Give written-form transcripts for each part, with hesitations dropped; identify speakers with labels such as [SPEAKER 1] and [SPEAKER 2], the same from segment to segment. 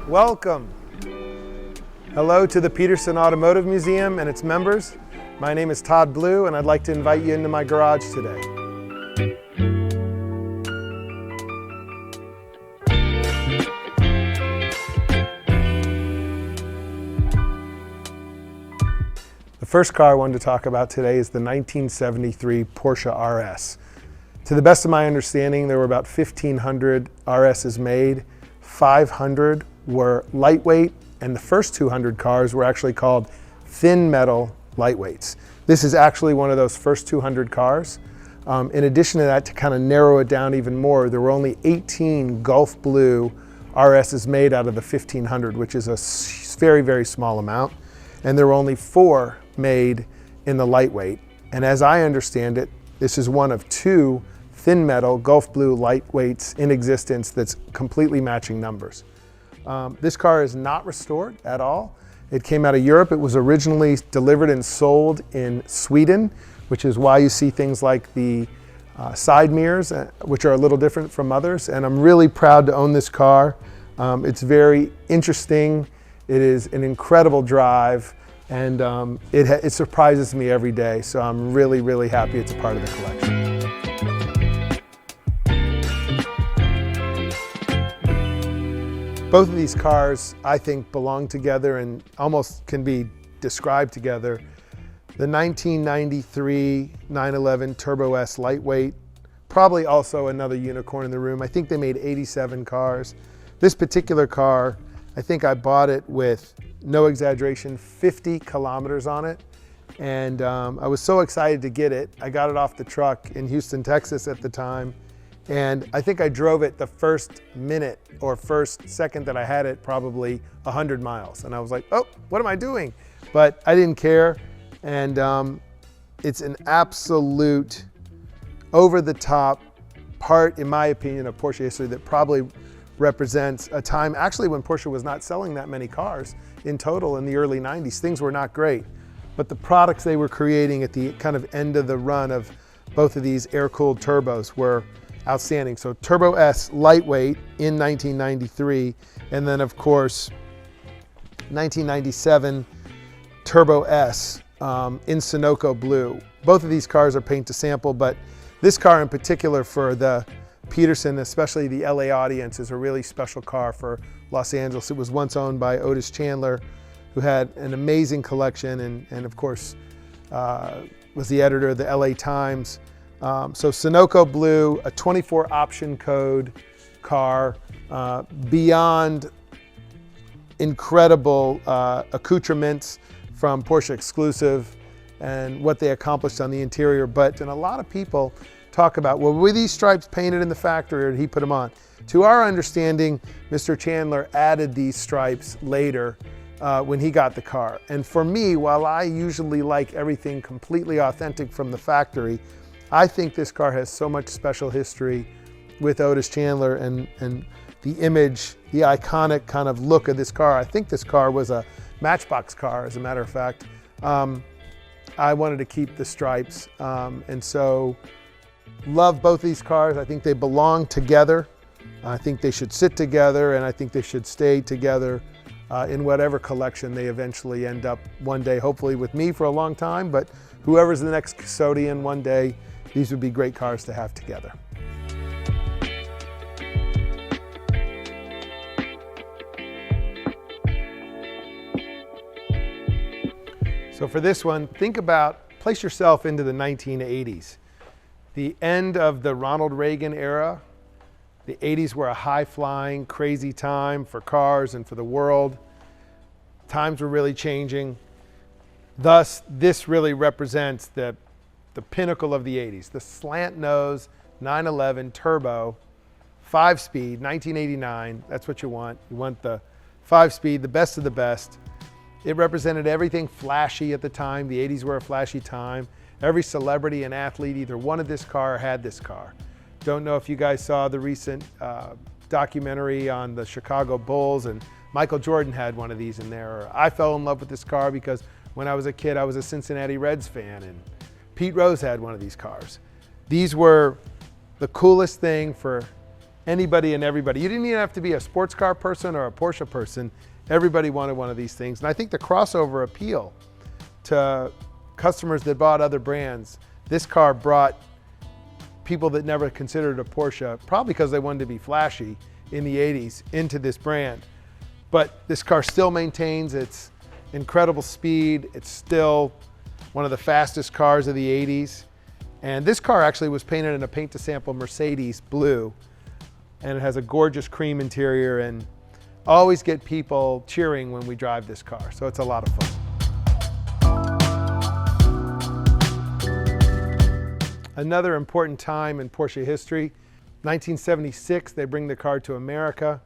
[SPEAKER 1] Welcome. Hello to the Peterson Automotive Museum and its members. My name is Todd Blue, and I'd like to invite you into my garage today. The first car I wanted to talk about today is the 1973 Porsche RS. To the best of my understanding, there were about 1,500 RSs made. 500 were lightweight, and the first 200 cars were actually called thin metal lightweights. This is actually one of those first 200 cars. In addition to that, to kind of narrow it down even more, there were only 18 Gulf Blue RSs made out of the 1,500, which is a very, very small amount. And there were only 4 made in the lightweight. And as I understand it, this is one of 2 thin metal Gulf Blue lightweights in existence that's completely matching numbers. This car is not restored at all. It came out of Europe. It was originally delivered and sold in Sweden, which is why you see things like the side mirrors, which are a little different from others. And I'm really proud to own this car. It's very interesting. It is an incredible drive, and it surprises me every day. So I'm really, really happy it's a part of the collection. Both of these cars, I think, belong together and almost can be described together. The 1993 911 Turbo S lightweight, probably also another unicorn in the room. I think they made 87 cars. This particular car, I think I bought it with, no exaggeration, 50 kilometers on it. And I was so excited to get it. I got it off the truck in Houston, Texas at the time. And I think I drove it the first minute or first second that I had it, probably 100 miles. And I was like, oh, what am I doing? But I didn't care. And it's an absolute over-the-top part, in my opinion, of Porsche history that probably represents a time actually when Porsche was not selling that many cars in total in the early 90s. Things were not great. But the products they were creating at the kind of end of the run of both of these air-cooled turbos were outstanding. So Turbo S lightweight in 1993, and then of course 1997 Turbo S in Sunoco blue. Both of these cars are paint to sample, but this car in particular for the Peterson, especially the LA audience, is a really special car for Los Angeles. It was once owned by Otis Chandler, who had an amazing collection and of course was the editor of the LA Times. So Sunoco blue, a 24 option code car, beyond incredible accoutrements from Porsche Exclusive and what they accomplished on the interior. But and a lot of people talk about, well, were these stripes painted in the factory or did he put them on? To our understanding, Mr. Chandler added these stripes later when he got the car. And for me, while I usually like everything completely authentic from the factory, I think this car has so much special history with Otis Chandler and the image, the iconic kind of look of this car. I think this car was a Matchbox car, as a matter of fact. I wanted to keep the stripes, and so love both these cars. I think they belong together. I think they should sit together, and I think they should stay together in whatever collection they eventually end up one day, hopefully with me for a long time, but whoever's the next custodian one day, these would be great cars to have together. So for this one, place yourself into the 1980s. The end of the Ronald Reagan era. The 80s were a high-flying, crazy time for cars and for the world. Times were really changing. Thus, this really represents the pinnacle of the 80s. The Slantnose 911 Turbo, 5-speed, 1989. That's what you want. You want the 5-speed, the best of the best. It represented everything flashy at the time. The 80s were a flashy time. Every celebrity and athlete either wanted this car or had this car. Don't know if you guys saw the recent documentary on the Chicago Bulls, and Michael Jordan had one of these in there. I fell in love with this car because when I was a kid, I was a Cincinnati Reds fan, and Pete Rose had one of these cars. These were the coolest thing for anybody and everybody. You didn't even have to be a sports car person or a Porsche person. Everybody wanted one of these things. And I think the crossover appeal to customers that bought other brands, this car brought people that never considered a Porsche, probably because they wanted to be flashy in the 80s, into this brand. But this car still maintains its incredible speed. It's still one of the fastest cars of the 80s. And this car actually was painted in a paint to sample Mercedes blue. And it has a gorgeous cream interior, and always get people cheering when we drive this car. So it's a lot of fun. Another important time in Porsche history, 1976, they bring the car to America.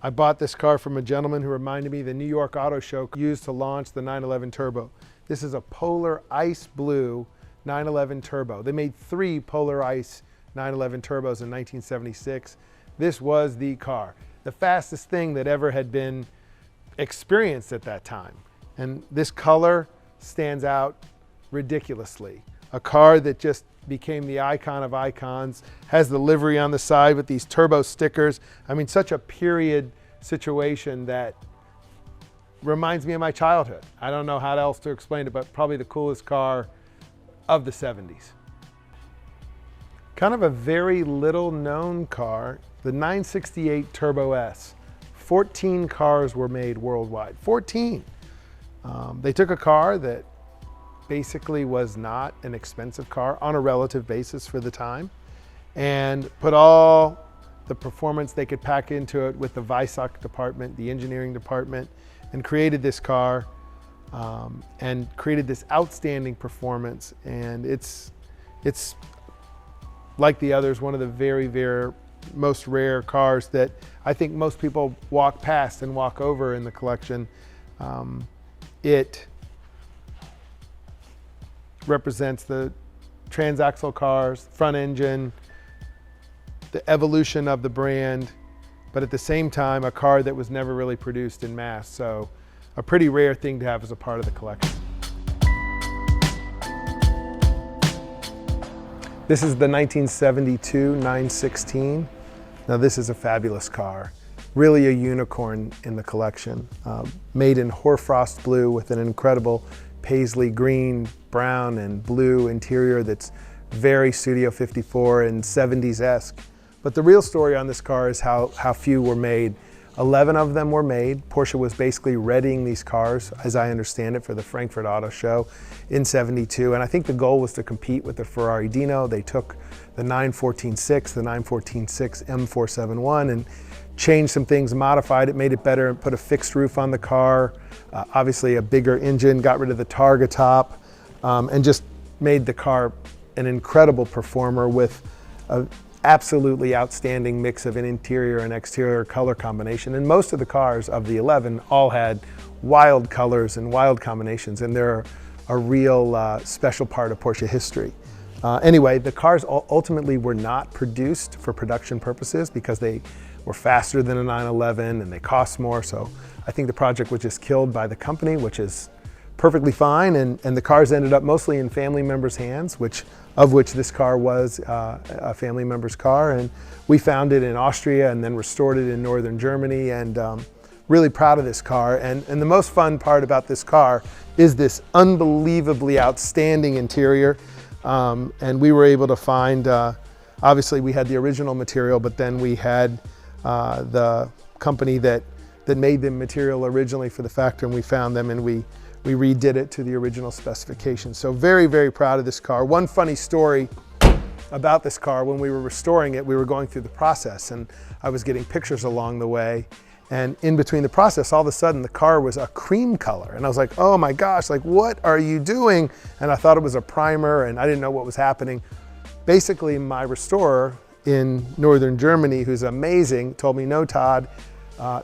[SPEAKER 1] I bought this car from a gentleman who reminded me the New York Auto Show used to launch the 911 Turbo. This is a Polar Ice Blue 911 Turbo. They made 3 Polar Ice 911 Turbos in 1976. This was the car, the fastest thing that ever had been experienced at that time. And this color stands out ridiculously. A car that just became the icon of icons, has the livery on the side with these turbo stickers. I mean, such a period situation that reminds me of my childhood. I don't know how else to explain it, but probably the coolest car of the 70s. Kind of a very little known car, the 968 Turbo S. 14 cars were made worldwide, 14. They took a car that basically was not an expensive car on a relative basis for the time, and put all the performance they could pack into it with the Weissach department, the engineering department, and created this car and created this outstanding performance. And it's like the others, one of the very, very most rare cars that I think most people walk past and walk over in the collection. It represents the transaxle cars, front engine, the evolution of the brand, but at the same time, a car that was never really produced in mass. So a pretty rare thing to have as a part of the collection. This is the 1972 916. Now this is a fabulous car, really a unicorn in the collection. Made in hoarfrost blue with an incredible paisley green, brown, and blue interior that's very Studio 54 and 70s-esque. But the real story on this car is how few were made. 11 of them were made. Porsche was basically readying these cars, as I understand it, for the Frankfurt Auto Show in '72. And I think the goal was to compete with the Ferrari Dino. They took the 914.6, the 914.6 M471, and changed some things, modified it, made it better, and put a fixed roof on the car. Obviously a bigger engine, got rid of the Targa top, and just made the car an incredible performer with an absolutely outstanding mix of an interior and exterior color combination. And most of the cars of the 11 all had wild colors and wild combinations, and they're a real special part of Porsche history. Anyway, the cars ultimately were not produced for production purposes because they were faster than a 911 and they cost more. So I think the project was just killed by the company, which is perfectly fine. And the cars ended up mostly in family members' hands, of which this car was a family member's car. And we found it in Austria and then restored it in northern Germany, and really proud of this car. And the most fun part about this car is this unbelievably outstanding interior. And we were able to find, obviously we had the original material, but then we had the company that made the material originally for the factory, and we found them and we redid it to the original specifications. So very, very proud of this car. One funny story about this car, when we were restoring it, we were going through the process and I was getting pictures along the way. And in between the process, all of a sudden the car was a cream color. And I was like, oh my gosh, like what are you doing? And I thought it was a primer and I didn't know what was happening. Basically, my restorer in northern Germany, who's amazing, told me, no, Todd,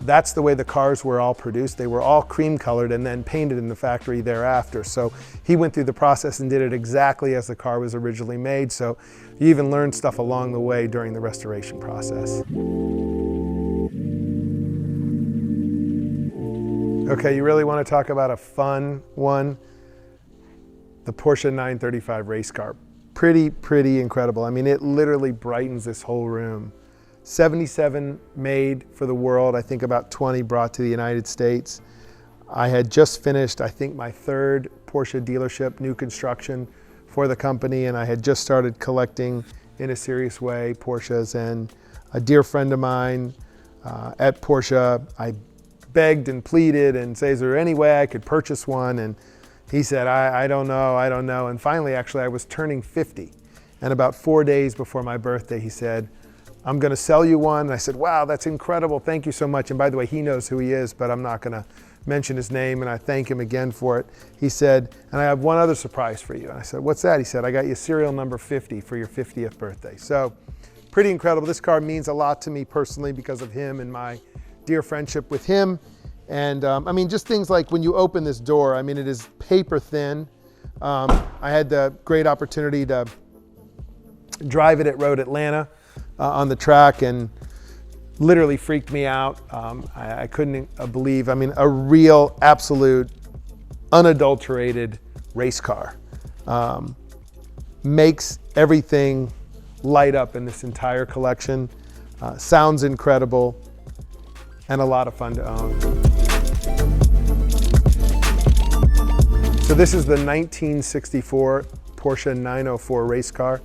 [SPEAKER 1] that's the way the cars were all produced. They were all cream colored and then painted in the factory thereafter. So he went through the process and did it exactly as the car was originally made. So you even learned stuff along the way during the restoration process. Okay, you really want to talk about a fun one? The Porsche 935 race car. Pretty incredible. I mean, it literally brightens this whole room. 77 made for the world, I think about 20 brought to the United States. I had just finished, I think, my third Porsche dealership, new construction for the company, and I had just started collecting in a serious way Porsches. And a dear friend of mine at Porsche, I begged and pleaded and said, is there any way I could purchase one? And he said, I don't know. And finally, actually, I was turning 50. And about 4 days before my birthday, he said, I'm going to sell you one. And I said, wow, that's incredible. Thank you so much. And by the way, he knows who he is, but I'm not going to mention his name, and I thank him again for it. He said, and I have one other surprise for you. And I said, what's that? He said, I got you serial number 50 for your 50th birthday. So pretty incredible. This car means a lot to me personally because of him and my dear friendship with him. And I mean, just things like when you open this door, I mean, it is paper thin. I had the great opportunity to drive it at Road Atlanta on the track, and literally freaked me out. I couldn't believe, I mean, a real, absolute, unadulterated race car. Makes everything light up in this entire collection. Sounds incredible, and a lot of fun to own. So this is the 1964 Porsche 904 race car.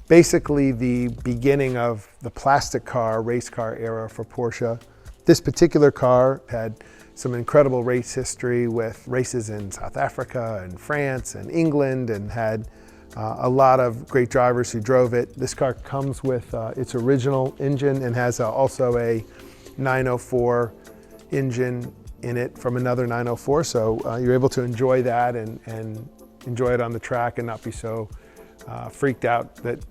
[SPEAKER 1] Basically the beginning of the plastic car, race car era for Porsche. This particular car had some incredible race history with races in South Africa and France and England, and had a lot of great drivers who drove it. This car comes with its original engine and has also a 904 engine in it from another 904. So you're able to enjoy that and enjoy it on the track and not be so freaked out that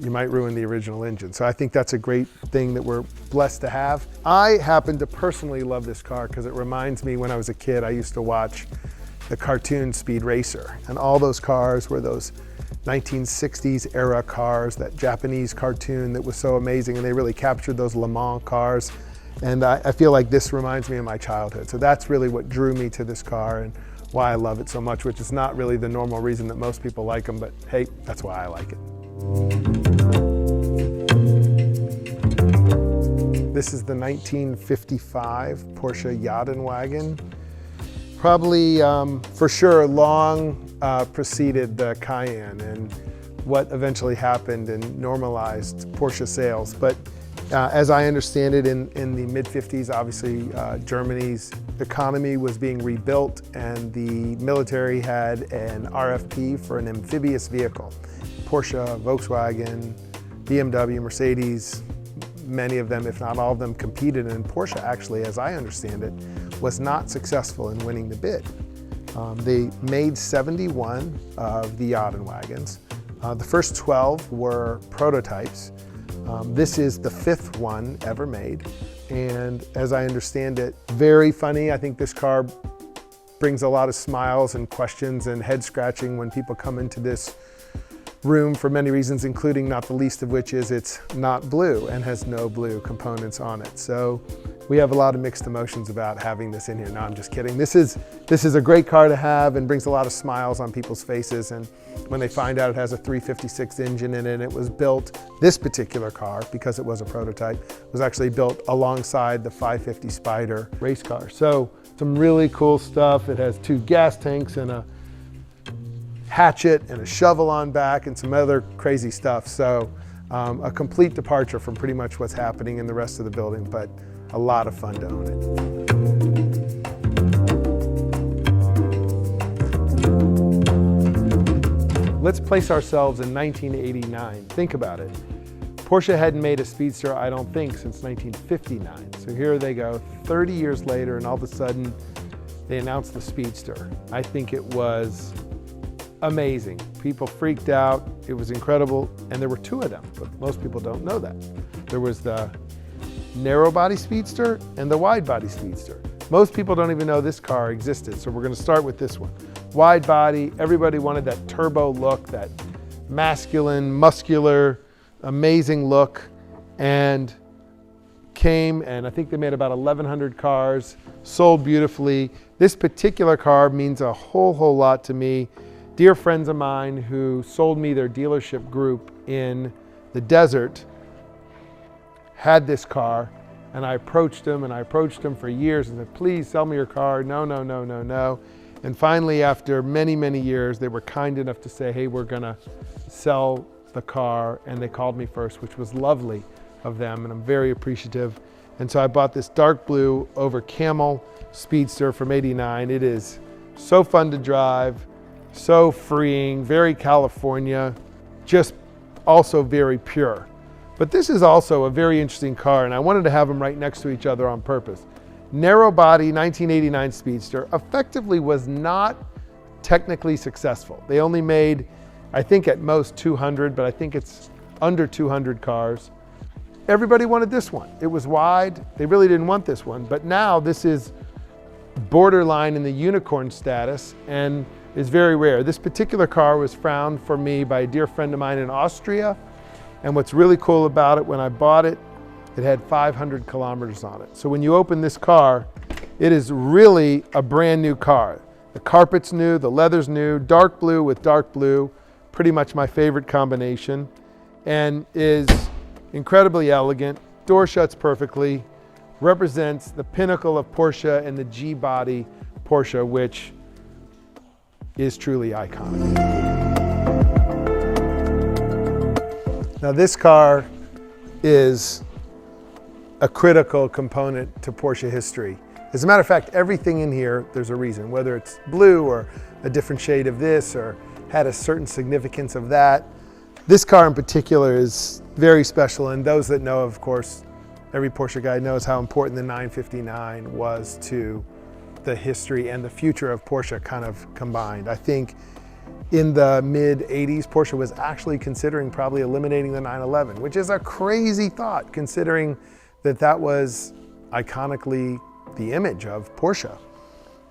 [SPEAKER 1] you might ruin the original engine. So I think that's a great thing that we're blessed to have. I happen to personally love this car because it reminds me when I was a kid, I used to watch the cartoon Speed Racer, and all those cars were those 1960s era cars, that Japanese cartoon that was so amazing, and they really captured those Le Mans cars. And I feel like this reminds me of my childhood. So that's really what drew me to this car and why I love it so much, which is not really the normal reason that most people like them, but hey, that's why I like it. This is the 1955 Porsche Jahrenwagen. Probably, for sure, long preceded the Cayenne and what eventually happened and normalized Porsche sales. But as I understand it, in the mid-50s, obviously Germany's economy was being rebuilt, and the military had an RFP for an amphibious vehicle. Porsche, Volkswagen, BMW, Mercedes, many of them, if not all of them, competed, and Porsche actually, as I understand it, was not successful in winning the bid. They made 71 of the Jahrenwagens. The first 12 were prototypes. This is the 5th one ever made, and as I understand it, very funny. I think this car brings a lot of smiles and questions and head scratching when people come into this room for many reasons, including not the least of which is it's not blue and has no blue components on it. So we have a lot of mixed emotions about having this in here. No, I'm just kidding. This is a great car to have and brings a lot of smiles on people's faces. And when they find out it has a 356 engine in it, and it was built, this particular car, because it was a prototype, was actually built alongside the 550 Spider race car. So some really cool stuff. It has 2 gas tanks and a hatchet and a shovel on back and some other crazy stuff. So a complete departure from pretty much what's happening in the rest of the building, but a lot of fun to own it. Let's place ourselves in 1989. Think about it. Porsche hadn't made a Speedster, I don't think, since 1959. So here they go, 30 years later, and all of a sudden they announced the Speedster. I think it was amazing. People freaked out. It was incredible. And there were 2 of them, but most people don't know that. There was the narrow body Speedster and the wide body Speedster. Most people don't even know this car existed, so we're going to start with this one. Wide body, everybody wanted that turbo look, that masculine, muscular, amazing look, and came, and I think they made about 1,100 cars, sold beautifully. This particular car means a whole lot to me. Dear friends of mine who sold me their dealership group in the desert had this car, and I approached him for years and said, please sell me your car. No, no, no, no, no. And finally, after many, many years, they were kind enough to say, hey, we're gonna sell the car, and they called me first, which was lovely of them, and I'm very appreciative. And so I bought this dark blue over camel Speedster from '89. It is so fun to drive, so freeing, very California, just also very pure. But this is also a very interesting car, and I wanted to have them right next to each other on purpose. Narrow body 1989 Speedster effectively was not technically successful. They only made, I think at most 200, but I think it's under 200 cars. Everybody wanted this one. It was wide. They really didn't want this one, but now this is borderline in the unicorn status and is very rare. This particular car was found for me by a dear friend of mine in Austria. And what's really cool about it, when I bought it, it had 500 kilometers on it. So when you open this car, it is really a brand new car. The carpet's new, the leather's new, dark blue with dark blue, pretty much my favorite combination, and is incredibly elegant, door shuts perfectly, represents the pinnacle of Porsche and the G-body Porsche, which is truly iconic. Now this car is a critical component to Porsche history. As a matter of fact, everything in here, there's a reason, whether it's blue or a different shade of this or had a certain significance of that. This car in particular is very special, and those that know, of course, every Porsche guy knows how important the 959 was to the history and the future of Porsche kind of combined. I think in the mid 80s, Porsche was actually considering probably eliminating the 911, which is a crazy thought considering that that was iconically the image of Porsche.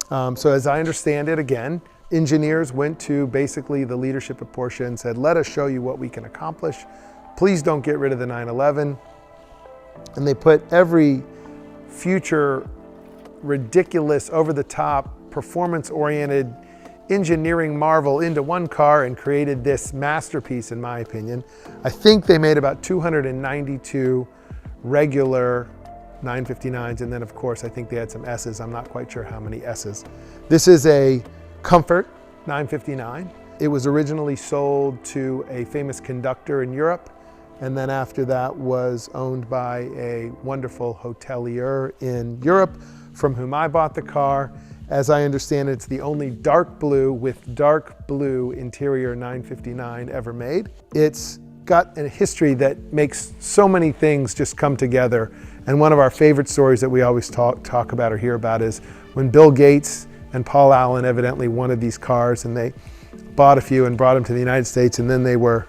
[SPEAKER 1] So as I understand it, again, engineers went to basically the leadership of Porsche and said, let us show you what we can accomplish. Please don't get rid of the 911. And they put every future ridiculous, over-the-top, performance-oriented engineering marvel into one car and created this masterpiece, in my opinion. I think they made about 292 regular 959s, and then of course I think they had some S's. I'm not quite sure how many S's. This is a Comfort 959. It was originally sold to a famous conductor in Europe, and then after that was owned by a wonderful hotelier in Europe from whom I bought the car. As I understand it, it's the only dark blue with dark blue interior 959 ever made. It's got a history that makes so many things just come together. And one of our favorite stories that we always talk about or hear about is when Bill Gates and Paul Allen evidently wanted these cars, and they bought a few and brought them to the United States, and then they were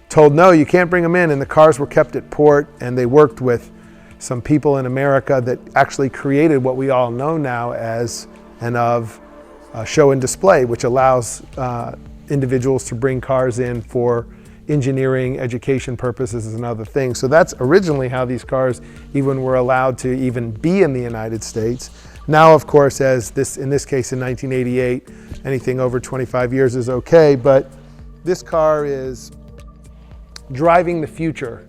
[SPEAKER 1] told, no, you can't bring them in, and the cars were kept at port, and they worked with some people in America that actually created what we all know now as and of show and display, which allows individuals to bring cars in for engineering, education purposes and other things. So that's originally how these cars even were allowed to even be in the United States. Now, of course, as in this case in 1988, anything over 25 years is okay, but this car is driving the future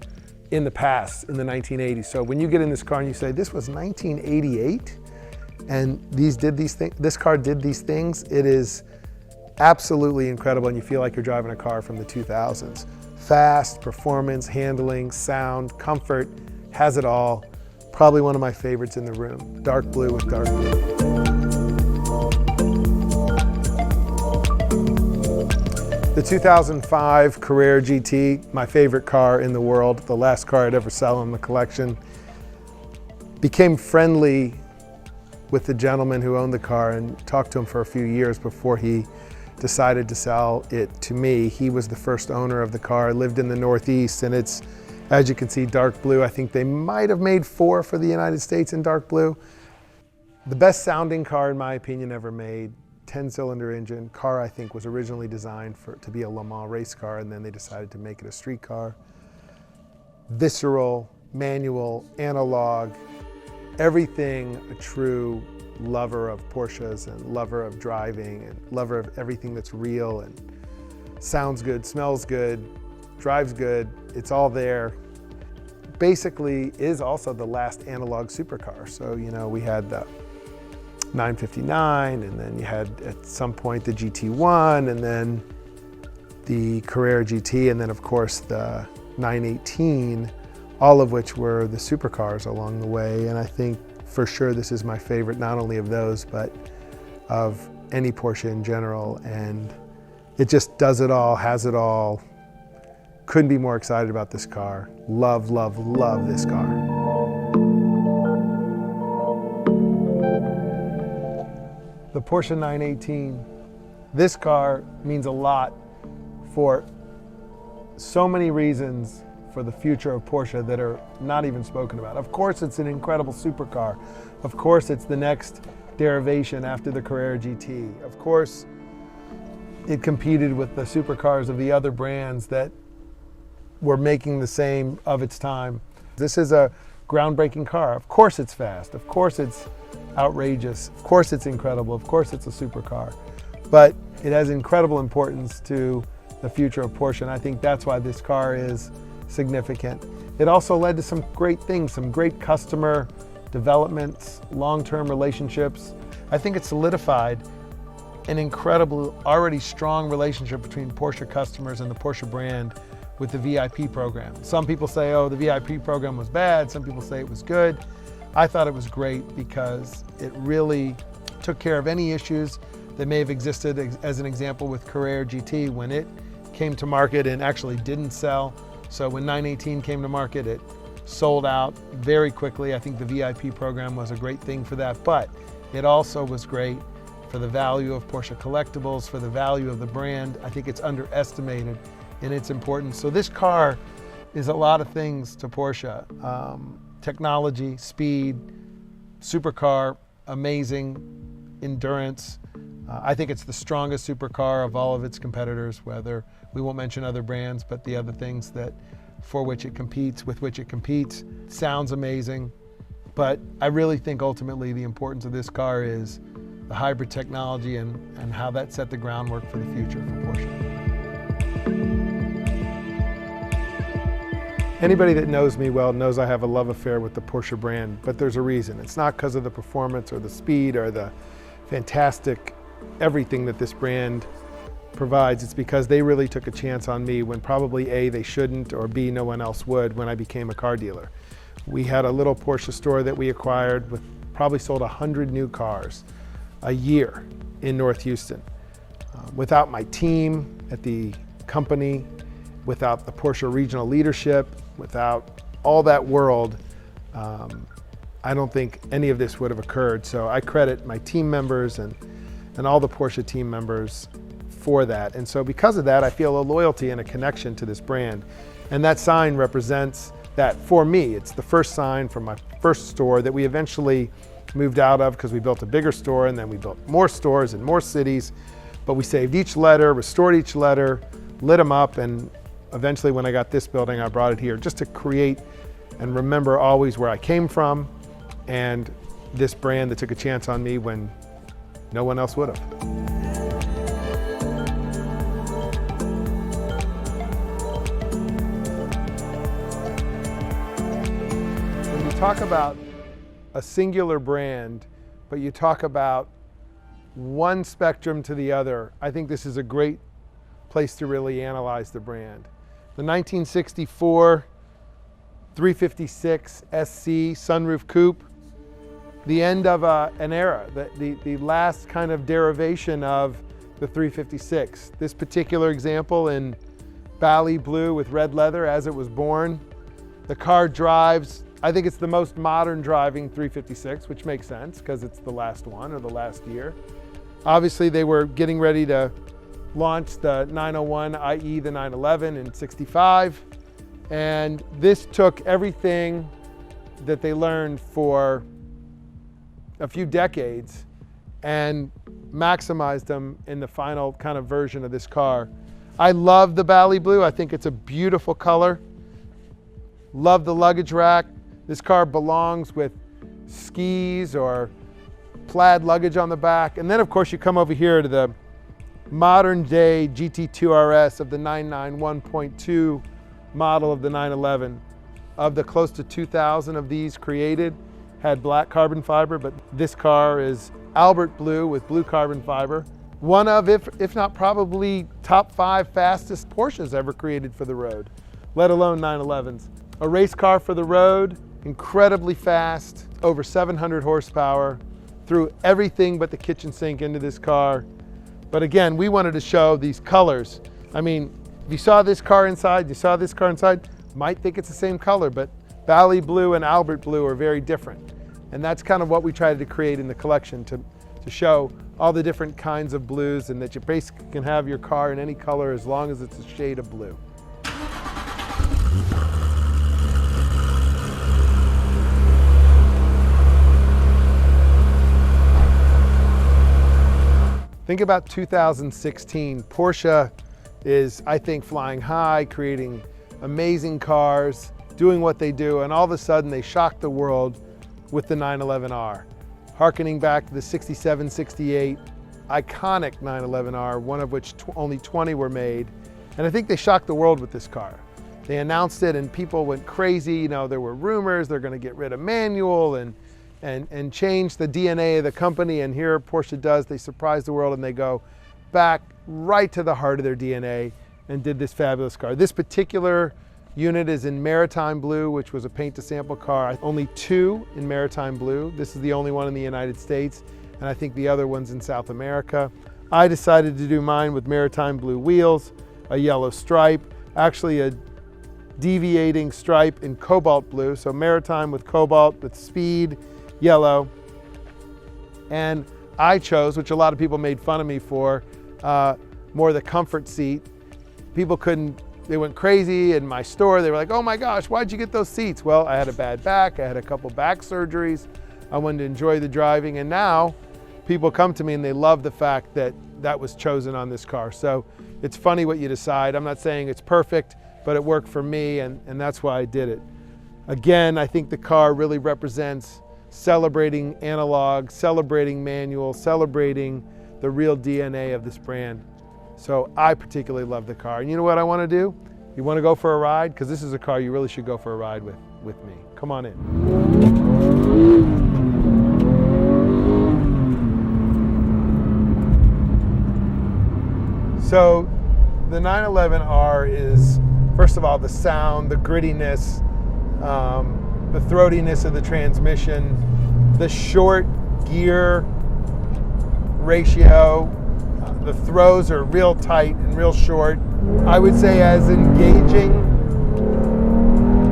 [SPEAKER 1] in the past, in the 1980s. So when you get in this car and you say, this was 1988, and this car did these things, it is absolutely incredible, and you feel like you're driving a car from the 2000s. Fast, performance, handling, sound, comfort, has it all. Probably one of my favorites in the room. Dark blue with dark blue. The 2005 Carrera GT, my favorite car in the world, the last car I'd ever sell in the collection. Became friendly with the gentleman who owned the car and talked to him for a few years before he decided to sell it to me. He was the first owner of the car, lived in the Northeast, and it's, as you can see, dark blue. I think they might have made 4 for the United States in dark blue. The best sounding car, in my opinion, ever made. 10-cylinder engine. Car, I think, was originally designed to be a Le Mans race car, and then they decided to make it a street car. Visceral, manual, analog, everything a true lover of Porsches and lover of driving and lover of everything that's real and sounds good, smells good, drives good. It's all there. basically is also the last analog supercar. So, you know, we had the 959, and then you had at some point the GT1, and then the Carrera GT, and then of course the 918, all of which were the supercars along the way. And I think for sure this is my favorite, not only of those, but of any Porsche in general. And it just does it all, has it all. Couldn't be more excited about this car. Love, love, love this car. The Porsche 918. This car means a lot for so many reasons for the future of Porsche that are not even spoken about. Of course, it's an incredible supercar. Of course, it's the next derivation after the Carrera GT. Of course, it competed with the supercars of the other brands that were making the same of its time. This is a groundbreaking car. Of course it's fast. Of course it's outrageous. Of course it's incredible. Of course it's a supercar. But it has incredible importance to the future of Porsche, and I think that's why this car is significant. It also led to some great things, some great customer developments, long-term relationships. I think it solidified an incredible, already strong relationship between Porsche customers and the Porsche brand with the VIP program. Some people say, oh, the VIP program was bad. Some people say it was good. I thought it was great because it really took care of any issues that may have existed, as an example with Carrera GT when it came to market and actually didn't sell. So when 918 came to market, it sold out very quickly. I think the VIP program was a great thing for that, but it also was great for the value of Porsche collectibles, for the value of the brand. I think it's underestimated in its importance. So this car is a lot of things to Porsche. Technology, speed, supercar, amazing endurance. I think it's the strongest supercar of all of its competitors, whether, we won't mention other brands, but the other things that for which it competes, with which it competes. Sounds amazing, but I really think ultimately the importance of this car is the hybrid technology and how that set the groundwork for the future for Porsche. Anybody that knows me well knows I have a love affair with the Porsche brand, but there's a reason. It's not because of the performance or the speed or the fantastic everything that this brand provides. It's because they really took a chance on me when probably A, they shouldn't, or B, no one else would when I became a car dealer. We had a little Porsche store that we acquired with probably sold 100 new cars a year in North Houston. Without my team at the company, without the Porsche regional leadership, without all that world, I don't think any of this would have occurred. So I credit my team members and all the Porsche team members for that. And so because of that, I feel a loyalty and a connection to this brand. And that sign represents that for me. It's the first sign from my first store that we eventually moved out of because we built a bigger store, and then we built more stores in more cities. But we saved each letter, restored each letter, lit them up, and eventually when I got this building, I brought it here just to create and remember always where I came from and this brand that took a chance on me when no one else would have. When you talk about a singular brand, but you talk about one spectrum to the other, I think this is a great place to really analyze the brand. The 1964 356 SC sunroof coupe, the end of an era, the last kind of derivation of the 356. This particular example in Bally blue with red leather as it was born. The car drives, I think it's the most modern driving 356, which makes sense because it's the last one or the last year. Obviously they were getting ready to launch the 901, i.e. the 911 in '65. And this took everything that they learned for a few decades and maximized them in the final kind of version of this car. I love the Bally blue. I think it's a beautiful color. Love the luggage rack. This car belongs with skis or plaid luggage on the back. And then of course you come over here to the modern day GT2RS of the 991.2 model of the 911. of the close to 2,000 of these created had black carbon fiber, but this car is Albert Blue with blue carbon fiber. One of, if not probably top 5 fastest Porsches ever created for the road, let alone 911s. A race car for the road, incredibly fast, over 700 horsepower, threw everything but the kitchen sink into this car. But again, we wanted to show these colors. I mean, if you saw this car inside, might think it's the same color, but Bally Blue and Albert Blue are very different. And that's kind of what we tried to create in the collection, to show all the different kinds of blues, and that you basically can have your car in any color as long as it's a shade of blue. Think about 2016. Porsche is, I think, flying high, creating amazing cars, doing what they do, and all of a sudden they shock the world with the 911R. Harkening back to the 67, 68 iconic 911R, one of which only 20 were made. And I think they shocked the world with this car. They announced it and people went crazy. You know, there were rumors they're going to get rid of manual and change the DNA of the company. And here Porsche does, they surprise the world and they go back right to the heart of their DNA and did this fabulous car. This particular unit is in maritime blue, which was a paint to sample car. Only 2 in maritime blue. This is the only one in the United States, and I think the other one's in South America. I decided to do mine with maritime blue wheels, a yellow stripe, actually a deviating stripe in cobalt blue, so maritime with cobalt, with speed, yellow. And I chose, which a lot of people made fun of me for, more the comfort seat. People they went crazy in my store. They were like, oh my gosh, why'd you get those seats? Well, I had a bad back. I had a couple back surgeries. I wanted to enjoy the driving. And now people come to me and they love the fact that that was chosen on this car. So it's funny what you decide. I'm not saying it's perfect, but it worked for me, and that's why I did it. Again, I think the car really represents celebrating analog, celebrating manual, celebrating the real DNA of this brand. So I particularly love the car. And you know what I want to do? You want to go for a ride? Because this is a car you really should go for a ride with me. Come on in. So the 911R is, first of all, the sound, the grittiness, the throatiness of the transmission, the short gear ratio. The throws are real tight and real short. I would say as engaging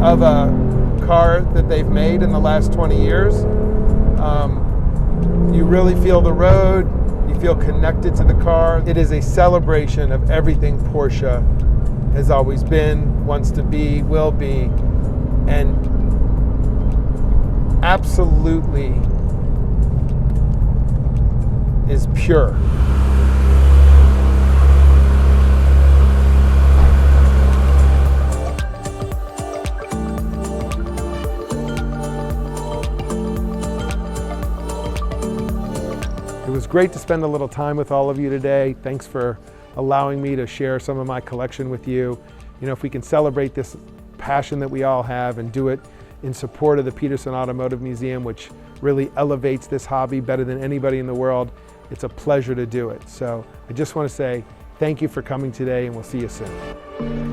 [SPEAKER 1] of a car that they've made in the last 20 years. You really feel the road, you feel connected to the car. It is a celebration of everything Porsche has always been, wants to be, will be, and absolutely is pure. It was great to spend a little time with all of you today. Thanks for allowing me to share some of my collection with you. You know, if we can celebrate this passion that we all have and do it in support of the Peterson Automotive Museum, which really elevates this hobby better than anybody in the world, it's a pleasure to do it. So I just want to say thank you for coming today, and we'll see you soon.